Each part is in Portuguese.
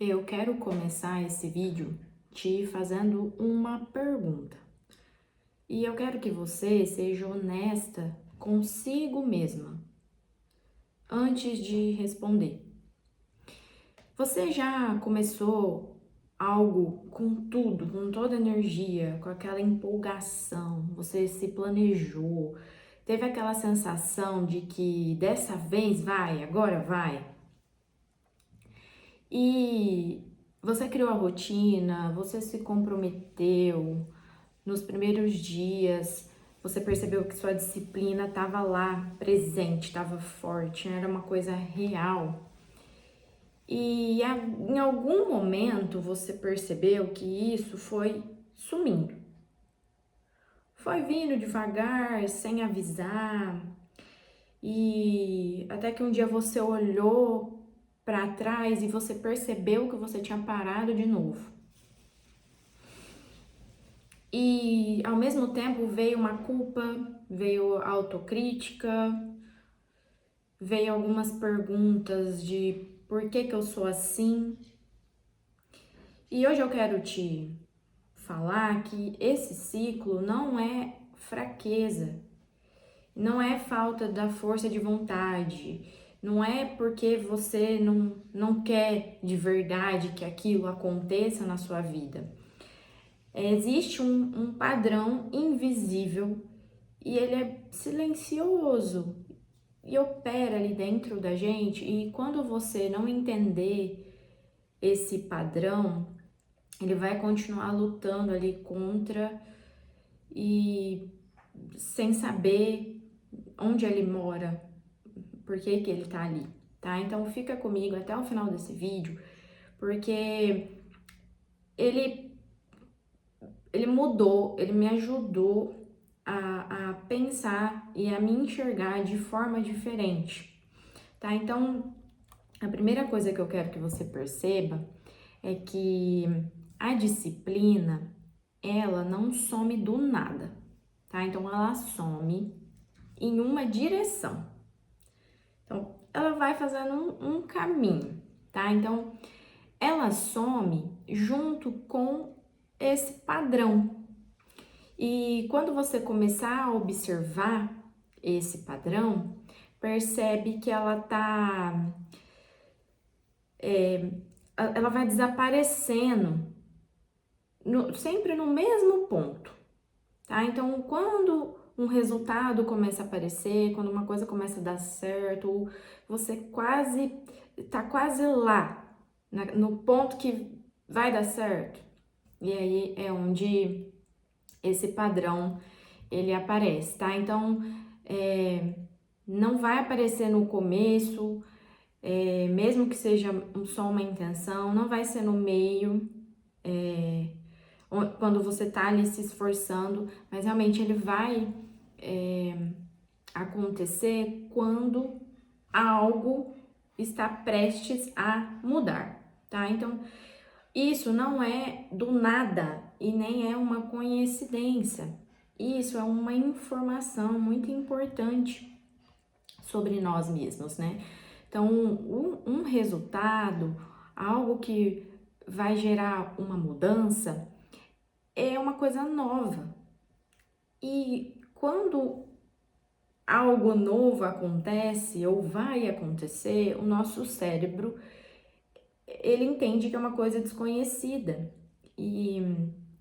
Eu quero começar esse vídeo te fazendo uma pergunta. E eu quero que você seja honesta consigo mesma antes de responder. Você já começou algo com tudo, com toda a energia, com aquela empolgação, você se planejou, teve aquela sensação de que dessa vez vai, agora vai? E você criou a rotina, você se comprometeu nos primeiros dias, você percebeu que sua disciplina estava lá, presente, estava forte, era uma coisa real. E em algum momento você percebeu que isso foi sumindo. Foi vindo devagar, sem avisar, e até que um dia você olhou para trás e você percebeu que você tinha parado de novo. E ao mesmo tempo veio uma culpa, veio a autocrítica, veio algumas perguntas de por que eu sou assim. E hoje eu quero te falar que esse ciclo não é fraqueza, não é falta da força de vontade, não é porque você não quer de verdade que aquilo aconteça na sua vida. Existe um padrão invisível e ele é silencioso e opera ali dentro da gente. E quando você não entender esse padrão, ele vai continuar lutando ali contra e sem saber onde ele mora, por que que ele tá ali, tá? Então fica comigo até o final desse vídeo, porque ele mudou, ele me ajudou a pensar e a me enxergar de forma diferente, tá? Então, a primeira coisa que eu quero que você perceba é que a disciplina, ela não some do nada, tá? Então, ela some em uma direção. Então, ela vai fazendo um caminho, tá? Então, ela some junto com esse padrão. E quando você começar a observar esse padrão, percebe que ela vai desaparecendo sempre no mesmo ponto, tá? Então, quando um resultado começa a aparecer, quando uma coisa começa a dar certo, você tá quase lá, no ponto que vai dar certo. E aí é onde esse padrão ele aparece, tá? Então, não vai aparecer no começo, mesmo que seja só uma intenção, não vai ser no meio, quando você tá ali se esforçando, mas realmente ele vai acontecer quando algo está prestes a mudar, tá? Então, isso não é do nada e nem é uma coincidência. Isso é uma informação muito importante sobre nós mesmos, né? Então, um resultado, algo que vai gerar uma mudança, é uma coisa nova. E quando algo novo acontece ou vai acontecer, o nosso cérebro, ele entende que é uma coisa desconhecida. E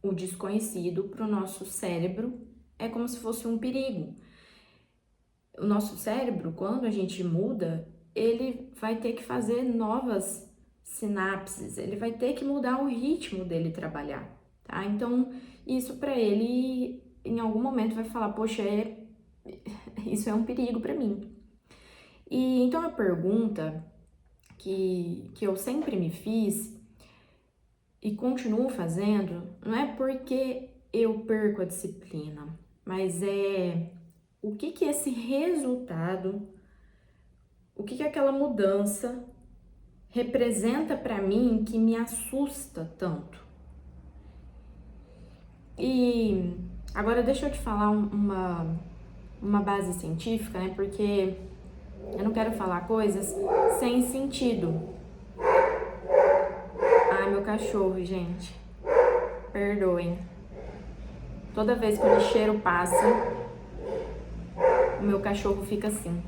o desconhecido para o nosso cérebro é como se fosse um perigo. O nosso cérebro, quando a gente muda, ele vai ter que fazer novas sinapses, ele vai ter que mudar o ritmo dele trabalhar, tá? Então, isso para ele, em algum momento, vai falar: poxa, isso é um perigo para mim. E então a pergunta que eu sempre me fiz e continuo fazendo não é porque eu perco a disciplina, mas é o que esse resultado, o que aquela mudança representa para mim que me assusta tanto. E agora deixa eu te falar uma base científica, né? Porque eu não quero falar coisas sem sentido. cachorro, gente. Perdoem. Toda vez que o lixeiro passa, o meu cachorro fica assim.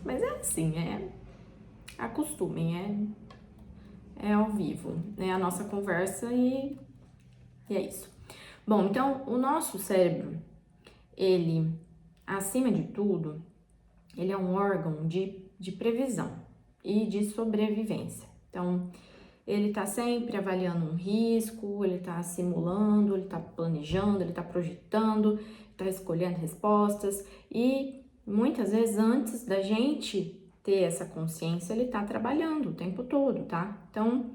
Mas é assim, acostumem, é ao vivo, né? A nossa conversa e é isso. Bom, então o nosso cérebro, ele, acima de tudo, ele é um órgão de previsão e de sobrevivência. Então, ele está sempre avaliando um risco, ele está simulando, ele está planejando, ele está projetando, está escolhendo respostas e muitas vezes antes da gente ter essa consciência, ele está trabalhando o tempo todo, tá? Então,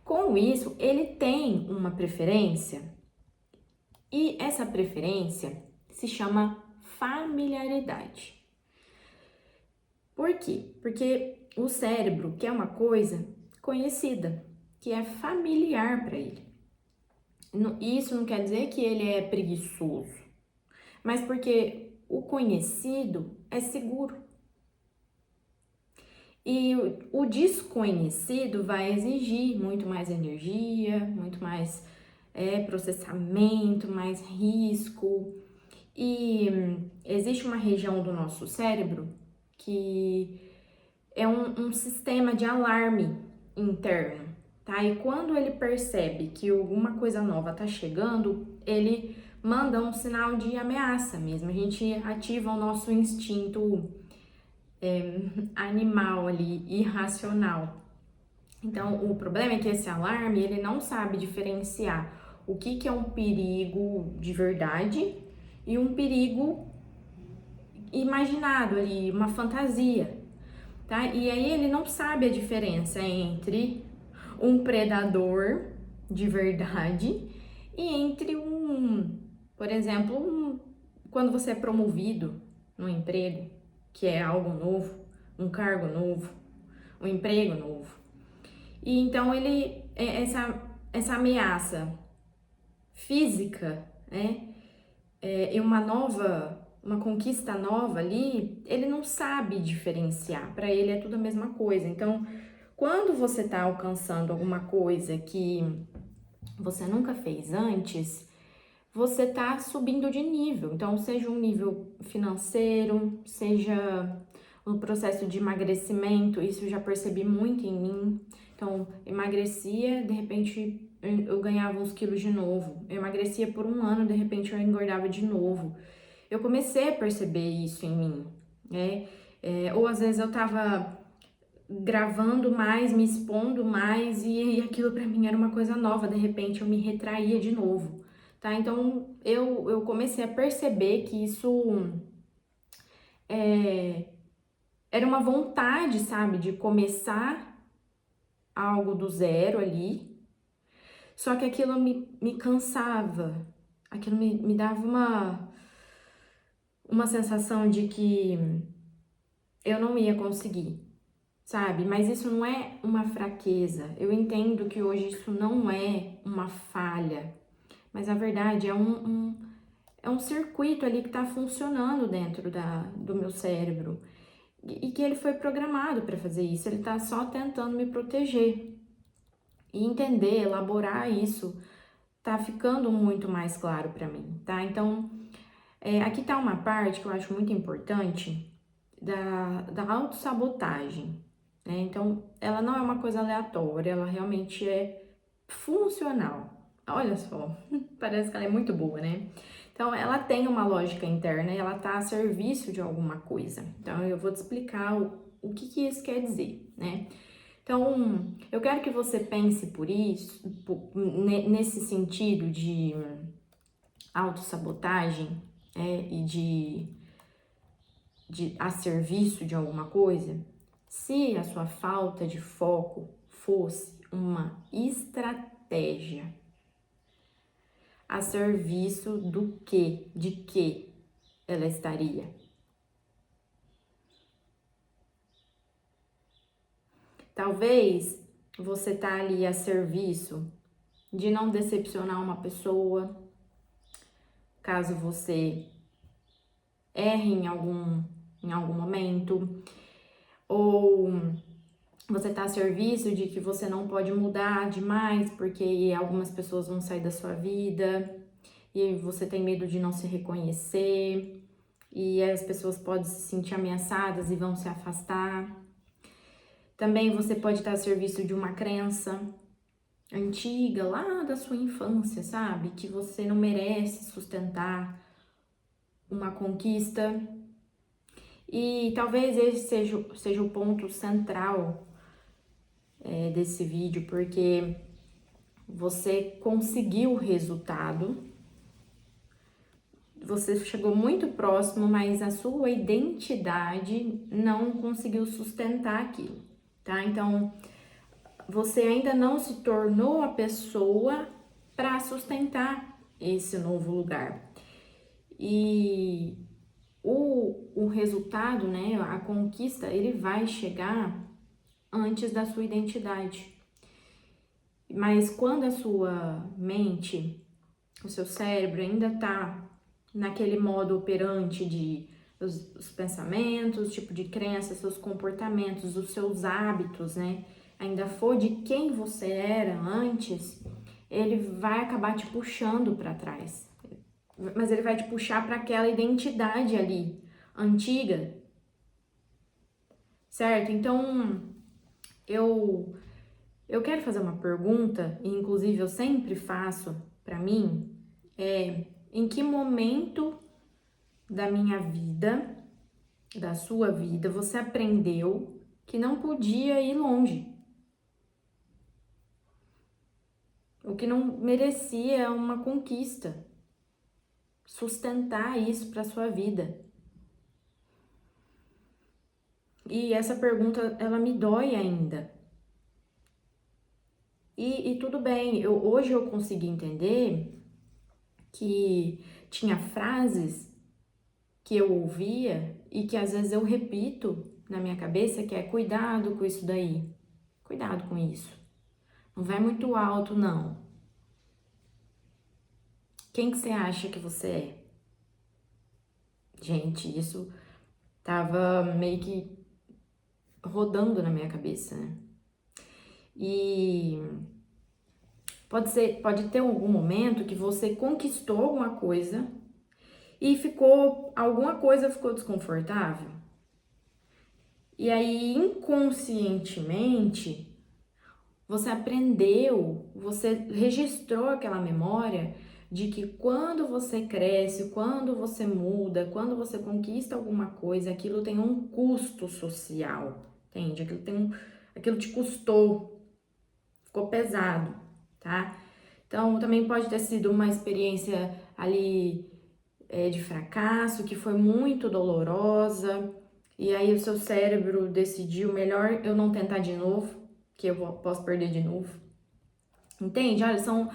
com isso, ele tem uma preferência e essa preferência se chama familiaridade. Por quê? Porque o cérebro quer uma coisa conhecida, que é familiar para ele. Isso não quer dizer que ele é preguiçoso, mas porque o conhecido é seguro. E o desconhecido vai exigir muito mais energia, muito mais processamento, mais risco. E existe uma região do nosso cérebro que é um sistema de alarme interno, tá? E quando ele percebe que alguma coisa nova tá chegando, ele manda um sinal de ameaça mesmo. A gente ativa o nosso instinto animal ali, irracional. Então, o problema é que esse alarme, ele não sabe diferenciar o que é um perigo de verdade e um perigo imaginado ali, uma fantasia, tá? E aí ele não sabe a diferença entre um predador de verdade e entre por exemplo, quando você é promovido no emprego, que é algo novo, um cargo novo, um emprego novo. E então essa ameaça física, né? E uma conquista nova ali, ele não sabe diferenciar. Para ele é tudo a mesma coisa. Então, quando você está alcançando alguma coisa que você nunca fez antes, você está subindo de nível. Então, seja um nível financeiro, seja no processo de emagrecimento, isso eu já percebi muito em mim. Então, emagrecia, de repente eu ganhava uns quilos de novo. Eu emagrecia por um ano, de repente eu engordava de novo. Eu comecei a perceber isso em mim, né? Ou às vezes eu tava gravando mais, me expondo mais e aquilo pra mim era uma coisa nova, de repente eu me retraía de novo, tá? Então eu comecei a perceber que isso era uma vontade, sabe, de começar algo do zero ali, só que aquilo me cansava, aquilo me dava uma sensação de que eu não ia conseguir, sabe? Mas isso não é uma fraqueza. Eu entendo que hoje isso não é uma falha, mas a verdade é um circuito ali que está funcionando dentro do meu cérebro e que ele foi programado para fazer isso. Ele está só tentando me proteger e entender, elaborar isso. Tá ficando muito mais claro para mim, tá? Então, aqui tá uma parte que eu acho muito importante da autossabotagem, né? Então, ela não é uma coisa aleatória, ela realmente é funcional. Olha só, parece que ela é muito boa, né? Então, ela tem uma lógica interna e ela tá a serviço de alguma coisa. Então, eu vou te explicar o que isso quer dizer, né? Então, eu quero que você pense por isso, nesse sentido de autossabotagem, e de a serviço de alguma coisa, se a sua falta de foco fosse uma estratégia a serviço do quê? De que ela estaria? Talvez você tá ali a serviço de não decepcionar uma pessoa, caso você erre em algum momento, ou você tá a serviço de que você não pode mudar demais, porque algumas pessoas vão sair da sua vida e você tem medo de não se reconhecer, e as pessoas podem se sentir ameaçadas e vão se afastar. Também você pode estar a serviço de uma crença antiga, lá da sua infância, sabe? Que você não merece sustentar uma conquista. E talvez esse seja o ponto central desse vídeo, porque você conseguiu o resultado, você chegou muito próximo, mas a sua identidade não conseguiu sustentar aquilo, tá? Então, você ainda não se tornou a pessoa para sustentar esse novo lugar. E o resultado, né, a conquista, ele vai chegar antes da sua identidade. Mas quando a sua mente, o seu cérebro ainda tá naquele modo operante de os pensamentos, tipo de crença, seus comportamentos, os seus hábitos, né? Ainda for de quem você era antes, ele vai acabar te puxando para trás. Mas ele vai te puxar para aquela identidade ali, antiga, certo? Então, eu quero fazer uma pergunta, e inclusive eu sempre faço para mim, em que momento da minha vida, da sua vida, você aprendeu que não podia ir longe? O que não merecia uma conquista, sustentar isso para sua vida. E essa pergunta, ela me dói ainda. E tudo bem, hoje eu consegui entender que tinha frases que eu ouvia e que às vezes eu repito na minha cabeça, que é cuidado com isso daí, cuidado com isso, não vai muito alto não. Quem que você acha que você é? Gente, isso tava meio que rodando na minha cabeça, né? E pode ter algum momento que você conquistou alguma coisa e alguma coisa ficou desconfortável. E aí, inconscientemente, você aprendeu, você registrou aquela memória de que quando você cresce, quando você muda, quando você conquista alguma coisa, aquilo tem um custo social, entende? Aquilo te custou, ficou pesado, tá? Então, também pode ter sido uma experiência ali de fracasso, que foi muito dolorosa, e aí o seu cérebro decidiu melhor eu não tentar de novo, que posso perder de novo. Entende? Olha, são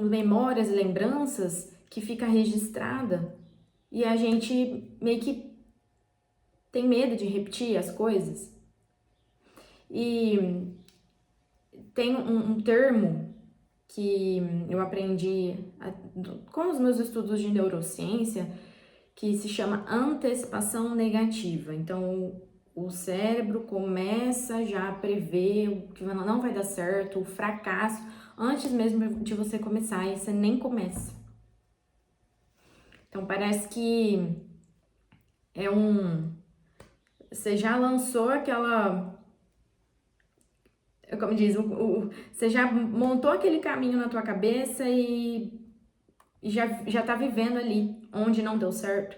memórias, lembranças que fica registrada e a gente meio que tem medo de repetir as coisas. E tem um termo que eu aprendi com os meus estudos de neurociência, que se chama antecipação negativa. Então, o cérebro começa já a prever o que não vai dar certo, o fracasso, antes mesmo de você começar, e você nem começa. Então, parece que você já lançou aquela... Como diz, você já montou aquele caminho na tua cabeça e já tá vivendo ali, onde não deu certo.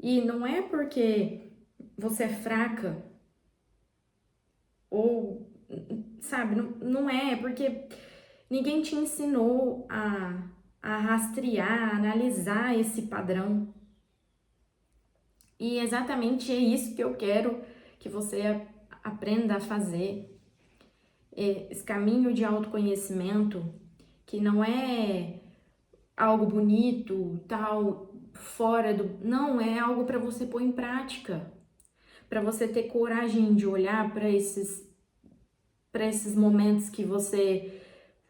E não é porque você é fraca ou, sabe, não é porque ninguém te ensinou a rastrear, a analisar esse padrão. E exatamente é isso que eu quero que você aprenda a fazer. Esse caminho de autoconhecimento, que não é algo bonito, tal, fora do... Não, é algo para você pôr em prática. Para você ter coragem de olhar para esses momentos que você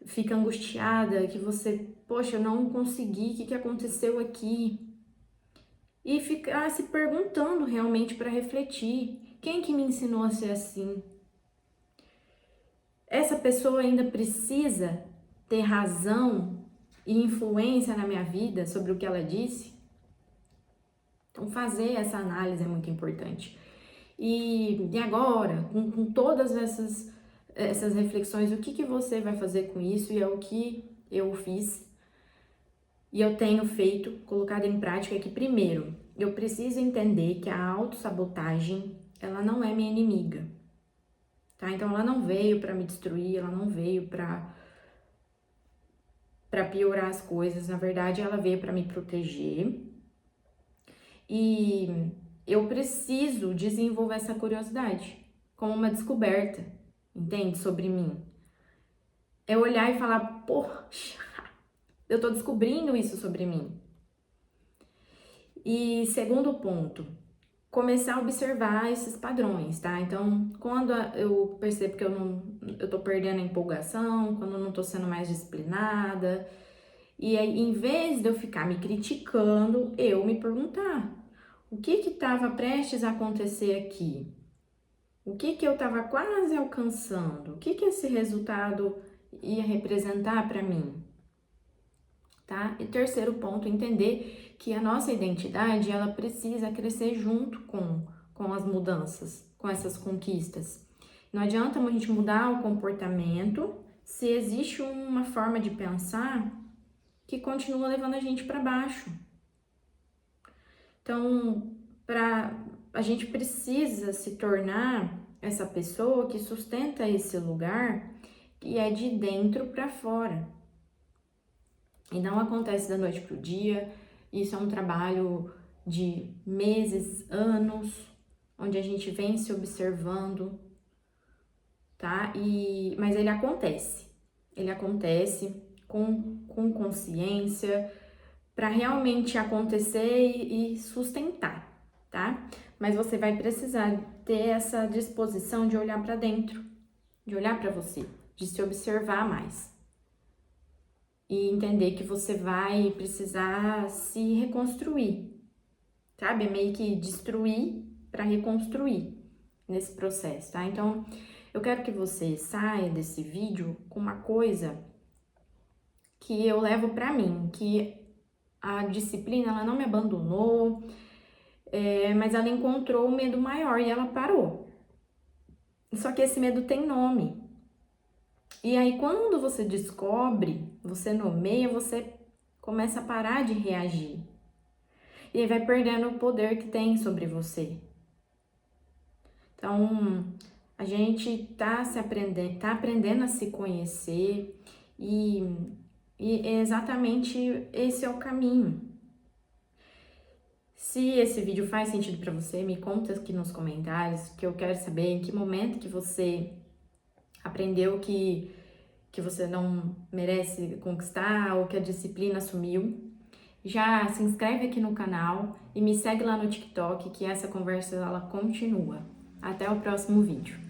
fica angustiada, que você, poxa, eu não consegui, o que aconteceu aqui? E ficar se perguntando realmente para refletir, quem que me ensinou a ser assim? essa pessoa ainda precisa ter razão e influência na minha vida sobre o que ela disse? Então, fazer essa análise é muito importante. E agora, com todas essas reflexões, o que você vai fazer com isso? E é o que eu fiz e eu tenho feito, colocado em prática, é que, primeiro, eu preciso entender que a autossabotagem, ela não é minha inimiga, tá? Então, ela não veio para me destruir, ela não veio para piorar as coisas. Na verdade, ela veio para me proteger. E eu preciso desenvolver essa curiosidade como uma descoberta, entende? Sobre mim. É olhar e falar, poxa, eu tô descobrindo isso sobre mim. E segundo ponto, começar a observar esses padrões, tá? Então, quando eu percebo que eu tô perdendo a empolgação, quando eu não tô sendo mais disciplinada, e aí, em vez de eu ficar me criticando, eu me perguntar, o que estava prestes a acontecer aqui? O que eu estava quase alcançando? O que esse resultado ia representar para mim? Tá? E terceiro ponto, entender que a nossa identidade, ela precisa crescer junto com as mudanças, com essas conquistas. Não adianta a gente mudar o comportamento se existe uma forma de pensar que continua levando a gente para baixo. Então, a gente precisa se tornar essa pessoa que sustenta esse lugar que é de dentro para fora. E não acontece da noite para o dia. Isso é um trabalho de meses, anos, onde a gente vem se observando, tá? Mas ele acontece. Ele acontece com consciência, para realmente acontecer e sustentar, tá? Mas você vai precisar ter essa disposição de olhar para dentro, de olhar para você, de se observar mais. E entender que você vai precisar se reconstruir, sabe? É meio que destruir para reconstruir nesse processo, tá? Então, eu quero que você saia desse vídeo com uma coisa que eu levo para mim, que a disciplina, ela não me abandonou, mas ela encontrou um medo maior e ela parou. Só que esse medo tem nome. E aí, quando você descobre, você nomeia, você começa a parar de reagir. E aí vai perdendo o poder que tem sobre você. Então, a gente tá aprendendo a se conhecer e exatamente esse é o caminho. Se esse vídeo faz sentido para você, me conta aqui nos comentários, que eu quero saber em que momento que você aprendeu que você não merece conquistar ou que a disciplina sumiu. Já se inscreve aqui no canal e me segue lá no TikTok, que essa conversa ela continua. Até o próximo vídeo.